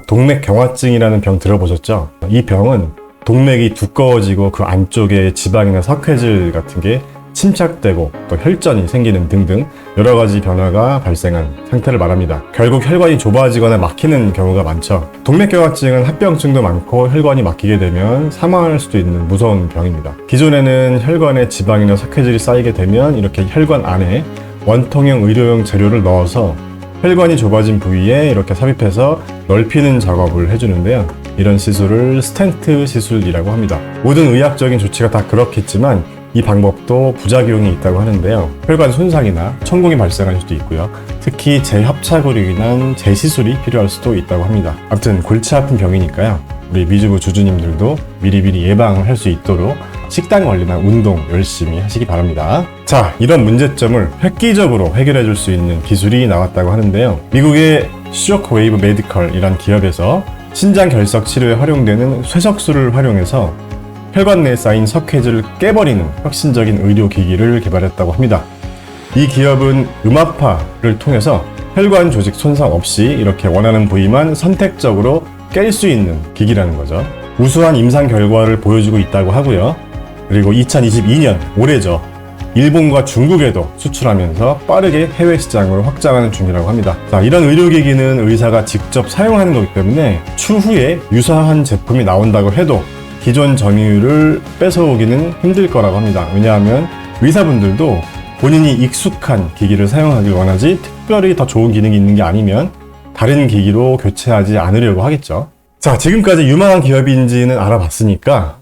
동맥경화증이라는 병 들어보셨죠? 이 병은 동맥이 두꺼워지고 그 안쪽에 지방이나 석회질 같은 게 침착되고 또 혈전이 생기는 등등 여러 가지 변화가 발생한 상태를 말합니다. 결국 혈관이 좁아지거나 막히는 경우가 많죠. 동맥경화증은 합병증도 많고 혈관이 막히게 되면 사망할 수도 있는 무서운 병입니다. 기존에는 혈관에 지방이나 석회질이 쌓이게 되면 이렇게 혈관 안에 원통형 의료용 재료를 넣어서 혈관이 좁아진 부위에 이렇게 삽입해서 넓히는 작업을 해주는데요. 이런 시술을 스텐트 시술이라고 합니다. 모든 의학적인 조치가 다 그렇겠지만 이 방법도 부작용이 있다고 하는데요. 혈관 손상이나 천공이 발생할 수도 있고요. 특히 재협착으로 인한 재시술이 필요할 수도 있다고 합니다. 아무튼 골치 아픈 병이니까요. 우리 미주부 주주님들도 미리미리 예방을 할 수 있도록 식단 관리나 운동 열심히 하시기 바랍니다. 자, 이런 문제점을 획기적으로 해결해 줄 수 있는 기술이 나왔다고 하는데요. 미국의 쇼크웨이브 메디컬이란 기업에서 신장 결석 치료에 활용되는 쇠석술을 활용해서 혈관 내에 쌓인 석회질을 깨버리는 혁신적인 의료기기를 개발했다고 합니다. 이 기업은 음압파를 통해서 혈관 조직 손상 없이 이렇게 원하는 부위만 선택적으로 깰 수 있는 기기라는 거죠. 우수한 임상 결과를 보여주고 있다고 하고요. 그리고 2022년 올해죠. 일본과 중국에도 수출하면서 빠르게 해외 시장으로 확장하는 중이라고 합니다. 자, 이런 의료기기는 의사가 직접 사용하는 거기 때문에 추후에 유사한 제품이 나온다고 해도 기존 점유율을 뺏어오기는 힘들 거라고 합니다. 왜냐하면 의사분들도 본인이 익숙한 기기를 사용하길 원하지 특별히 더 좋은 기능이 있는 게 아니면 다른 기기로 교체하지 않으려고 하겠죠. 자, 지금까지 유망한 기업인지는 알아봤으니까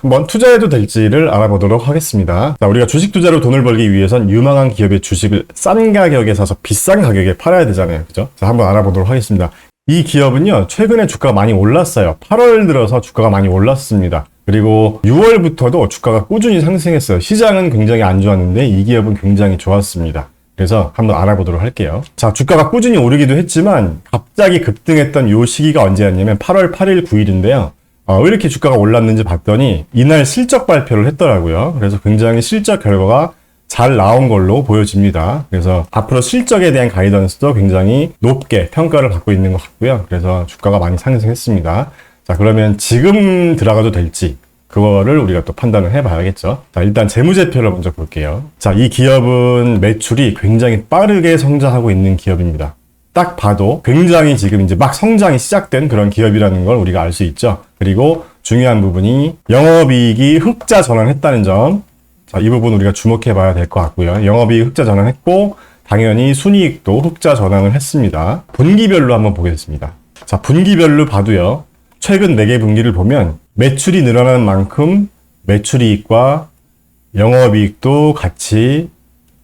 한번 투자해도 될지를 알아보도록 하겠습니다. 자, 우리가 주식 투자로 돈을 벌기 위해선 유망한 기업의 주식을 싼 가격에 사서 비싼 가격에 팔아야 되잖아요. 그죠? 자, 한번 알아보도록 하겠습니다. 이 기업은요, 최근에 주가가 많이 올랐어요. 8월 들어서 주가가 많이 올랐습니다. 그리고 6월부터도 주가가 꾸준히 상승했어요. 시장은 굉장히 안 좋았는데 이 기업은 굉장히 좋았습니다. 그래서 한번 알아보도록 할게요. 자, 주가가 꾸준히 오르기도 했지만 갑자기 급등했던 이 시기가 언제였냐면 8월 8일, 9일인데요. 왜 이렇게 주가가 올랐는지 봤더니 이날 실적 발표를 했더라고요. 그래서 굉장히 실적 결과가 잘 나온 걸로 보여집니다. 그래서 앞으로 실적에 대한 가이던스도 굉장히 높게 평가를 받고 있는 것 같고요. 그래서 주가가 많이 상승했습니다. 자, 그러면 지금 들어가도 될지 그거를 우리가 또 판단을 해봐야겠죠. 자, 일단 재무제표를 먼저 볼게요. 자, 이 기업은 매출이 굉장히 빠르게 성장하고 있는 기업입니다. 딱 봐도 굉장히 지금 이제 막 성장이 시작된 그런 기업이라는 걸 우리가 알 수 있죠. 그리고 중요한 부분이 영업이익이 흑자 전환했다는 점. 자, 이 부분 우리가 주목해 봐야 될 것 같고요. 영업이익 흑자 전환했고 당연히 순이익도 흑자 전환을 했습니다. 분기별로 한번 보겠습니다. 자, 분기별로 봐도요. 최근 4개 분기를 보면 매출이 늘어나는 만큼 매출이익과 영업이익도 같이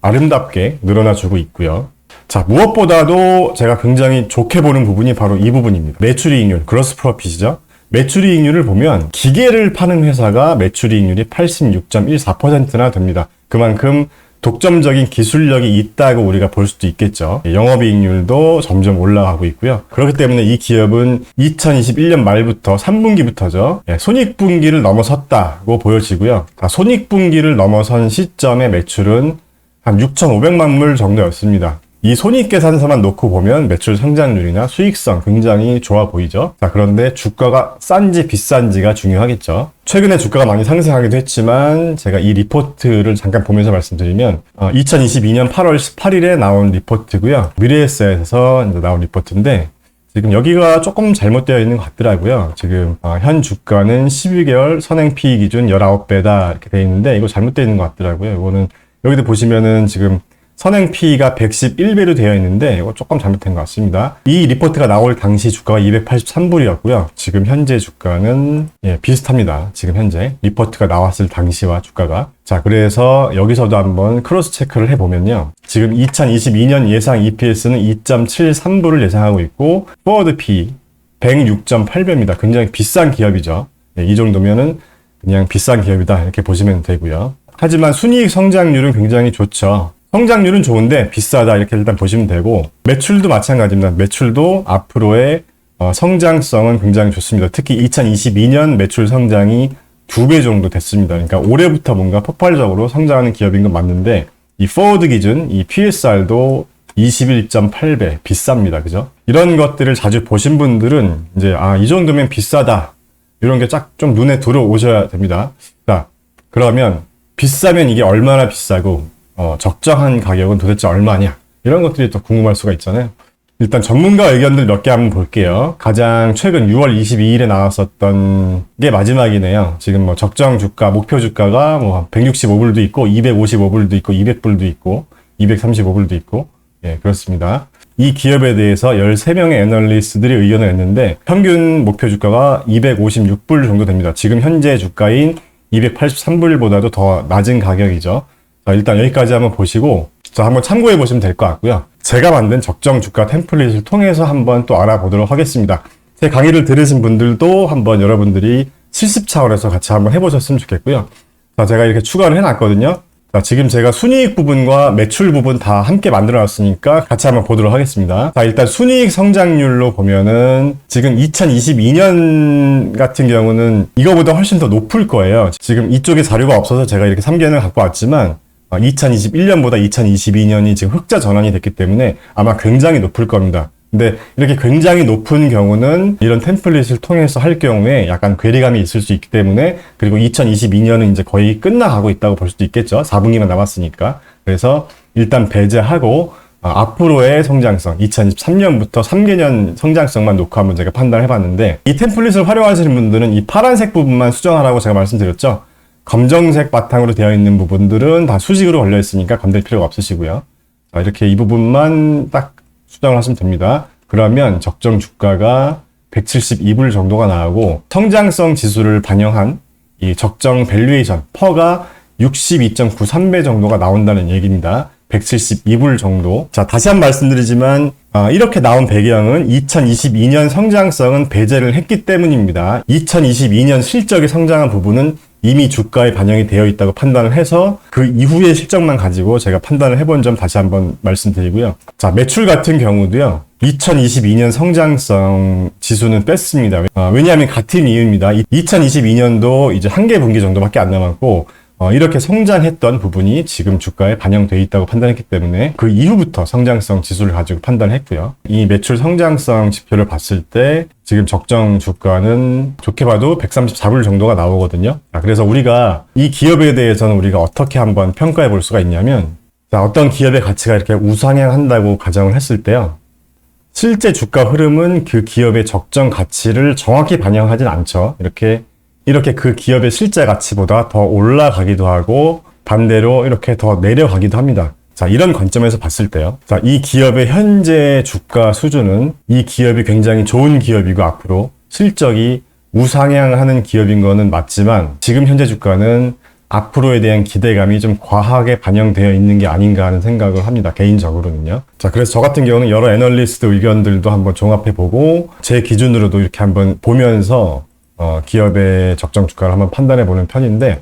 아름답게 늘어나주고 있고요. 자, 무엇보다도 제가 굉장히 좋게 보는 부분이 바로 이 부분입니다. 매출이익률, 그로스 프로핏이죠. 매출이익률을 보면 기계를 파는 회사가 매출이익률이 86.14%나 됩니다. 그만큼 독점적인 기술력이 있다고 우리가 볼 수도 있겠죠. 영업이익률도 점점 올라가고 있고요. 그렇기 때문에 이 기업은 2021년 말부터 3분기부터죠. 손익분기를 넘어섰다고 보여지고요. 손익분기를 넘어선 시점의 매출은 한 6,500만 불 정도였습니다. 이 손익계산서만 놓고 보면 매출 성장률이나 수익성 굉장히 좋아 보이죠. 자, 그런데 주가가 싼지 비싼지가 중요하겠죠. 최근에 주가가 많이 상승하기도 했지만 제가 이 리포트를 잠깐 보면서 말씀드리면 2022년 8월 18일에 나온 리포트고요. 미래에셋에서 나온 리포트인데 지금 여기가 조금 잘못되어 있는 것 같더라고요. 지금 현 주가는 12개월 선행 PE 기준 19배다 이렇게 되어 있는데 이거 잘못되어 있는 것 같더라고요. 이거는 여기도 보시면은 지금 선행 PE가 111배로 되어 있는데 이거 조금 잘못된 것 같습니다. 이 리포트가 나올 당시 주가가 283불이었고요. 지금 현재 주가는 비슷합니다. 지금 현재 리포트가 나왔을 당시와 주가가. 자, 그래서 여기서도 한번 크로스 체크를 해보면요. 지금 2022년 예상 EPS는 2.73불을 예상하고 있고 포워드 PE 106.8배입니다. 굉장히 비싼 기업이죠. 이 정도면은 그냥 비싼 기업이다 이렇게 보시면 되고요. 하지만 순이익 성장률은 굉장히 좋죠. 성장률은 좋은데 비싸다 이렇게 일단 보시면 되고 매출도 마찬가지입니다. 매출도 앞으로의 성장성은 굉장히 좋습니다. 특히 2022년 매출 성장이 2배 정도 됐습니다. 그러니까 올해부터 뭔가 폭발적으로 성장하는 기업인 건 맞는데 이 포워드 기준 이 PSR도 21.8배 비쌉니다. 그죠? 이런 것들을 자주 보신 분들은 이제 이 정도면 비싸다. 이런 게 쫙 좀 눈에 들어오셔야 됩니다. 자, 그러면 비싸면 이게 얼마나 비싸고 적정한 가격은 도대체 얼마냐? 이런 것들이 또 궁금할 수가 있잖아요. 일단 전문가 의견들 몇 개 한번 볼게요. 가장 최근 6월 22일에 나왔었던 게 마지막이네요. 지금 뭐 적정 주가, 목표 주가가 뭐 165불도 있고, 255불도 있고, 200불도 있고, 235불도 있고, 예, 그렇습니다. 이 기업에 대해서 13명의 애널리스트들이 의견을 냈는데, 평균 목표 주가가 256불 정도 됩니다. 지금 현재 주가인 283불보다도 더 낮은 가격이죠. 자, 일단 여기까지 한번 보시고, 자, 한번 참고해 보시면 될 것 같고요. 제가 만든 적정 주가 템플릿을 통해서 한번 또 알아보도록 하겠습니다. 제 강의를 들으신 분들도 한번 여러분들이 실습 차원에서 같이 한번 해보셨으면 좋겠고요. 자, 제가 이렇게 추가를 해놨거든요. 자, 지금 제가 순이익 부분과 매출 부분 다 함께 만들어 놨으니까 같이 한번 보도록 하겠습니다. 자, 일단 순이익 성장률로 보면은 지금 2022년 같은 경우는 이거보다 훨씬 더 높을 거예요. 지금 이쪽에 자료가 없어서 제가 이렇게 3개는 갖고 왔지만 2021년보다 2022년이 지금 흑자 전환이 됐기 때문에 아마 굉장히 높을 겁니다. 근데 이렇게 굉장히 높은 경우는 이런 템플릿을 통해서 할 경우에 약간 괴리감이 있을 수 있기 때문에, 그리고 2022년은 이제 거의 끝나가고 있다고 볼 수도 있겠죠. 4분기만 남았으니까. 그래서 일단 배제하고 앞으로의 성장성, 2023년부터 3개년 성장성만 놓고 한번 제가 판단해 봤는데, 이 템플릿을 활용하시는 분들은 이 파란색 부분만 수정하라고 제가 말씀드렸죠. 검정색 바탕으로 되어 있는 부분들은 다 수직으로 걸려 있으니까 건들 필요가 없으시고요. 자, 이렇게 이 부분만 딱 수정을 하시면 됩니다. 그러면 적정 주가가 172불 정도가 나오고, 성장성 지수를 반영한 이 적정 밸류에이션 퍼가 62.93배 정도가 나온다는 얘기입니다. 172불 정도. 자, 다시 한번 말씀드리지만 이렇게 나온 배경은 2022년 성장성은 배제를 했기 때문입니다. 2022년 실적이 성장한 부분은 이미 주가에 반영이 되어 있다고 판단을 해서 그 이후의 실적만 가지고 제가 판단을 해본 점 다시 한번 말씀드리고요. 자, 매출 같은 경우도요. 2022년 성장성 지수는 뺐습니다. 왜냐하면 같은 이유입니다. 2022년도 이제 한 개 분기 정도밖에 안 남았고, 이렇게 성장했던 부분이 지금 주가에 반영되어 있다고 판단했기 때문에 그 이후부터 성장성 지수를 가지고 판단했고요. 이 매출 성장성 지표를 봤을 때 지금 적정 주가는 좋게 봐도 134불 정도가 나오거든요. 그래서 우리가 이 기업에 대해서는 우리가 어떻게 한번 평가해 볼 수가 있냐면, 자, 어떤 기업의 가치가 이렇게 우상향한다고 가정을 했을 때요. 실제 주가 흐름은 그 기업의 적정 가치를 정확히 반영하진 않죠. 이렇게 그 기업의 실제 가치보다 더 올라가기도 하고 반대로 이렇게 더 내려가기도 합니다. 자, 이런 관점에서 봤을 때요. 자, 이 기업의 현재 주가 수준은 이 기업이 굉장히 좋은 기업이고 앞으로 실적이 우상향하는 기업인 거는 맞지만, 지금 현재 주가는 앞으로에 대한 기대감이 좀 과하게 반영되어 있는 게 아닌가 하는 생각을 합니다. 개인적으로는요. 자, 그래서 저 같은 경우는 여러 애널리스트 의견들도 한번 종합해보고 제 기준으로도 이렇게 한번 보면서 기업의 적정 주가를 한번 판단해 보는 편인데,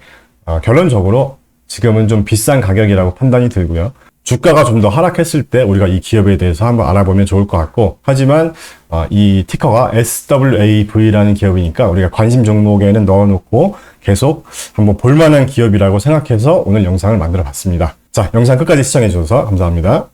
결론적으로 지금은 좀 비싼 가격이라고 판단이 들고요. 주가가 좀 더 하락했을 때 우리가 이 기업에 대해서 한번 알아보면 좋을 것 같고, 하지만 이 티커가 SWAV라는 기업이니까 우리가 관심 종목에는 넣어놓고 계속 한번 볼만한 기업이라고 생각해서 오늘 영상을 만들어 봤습니다. 자, 영상 끝까지 시청해 주셔서 감사합니다.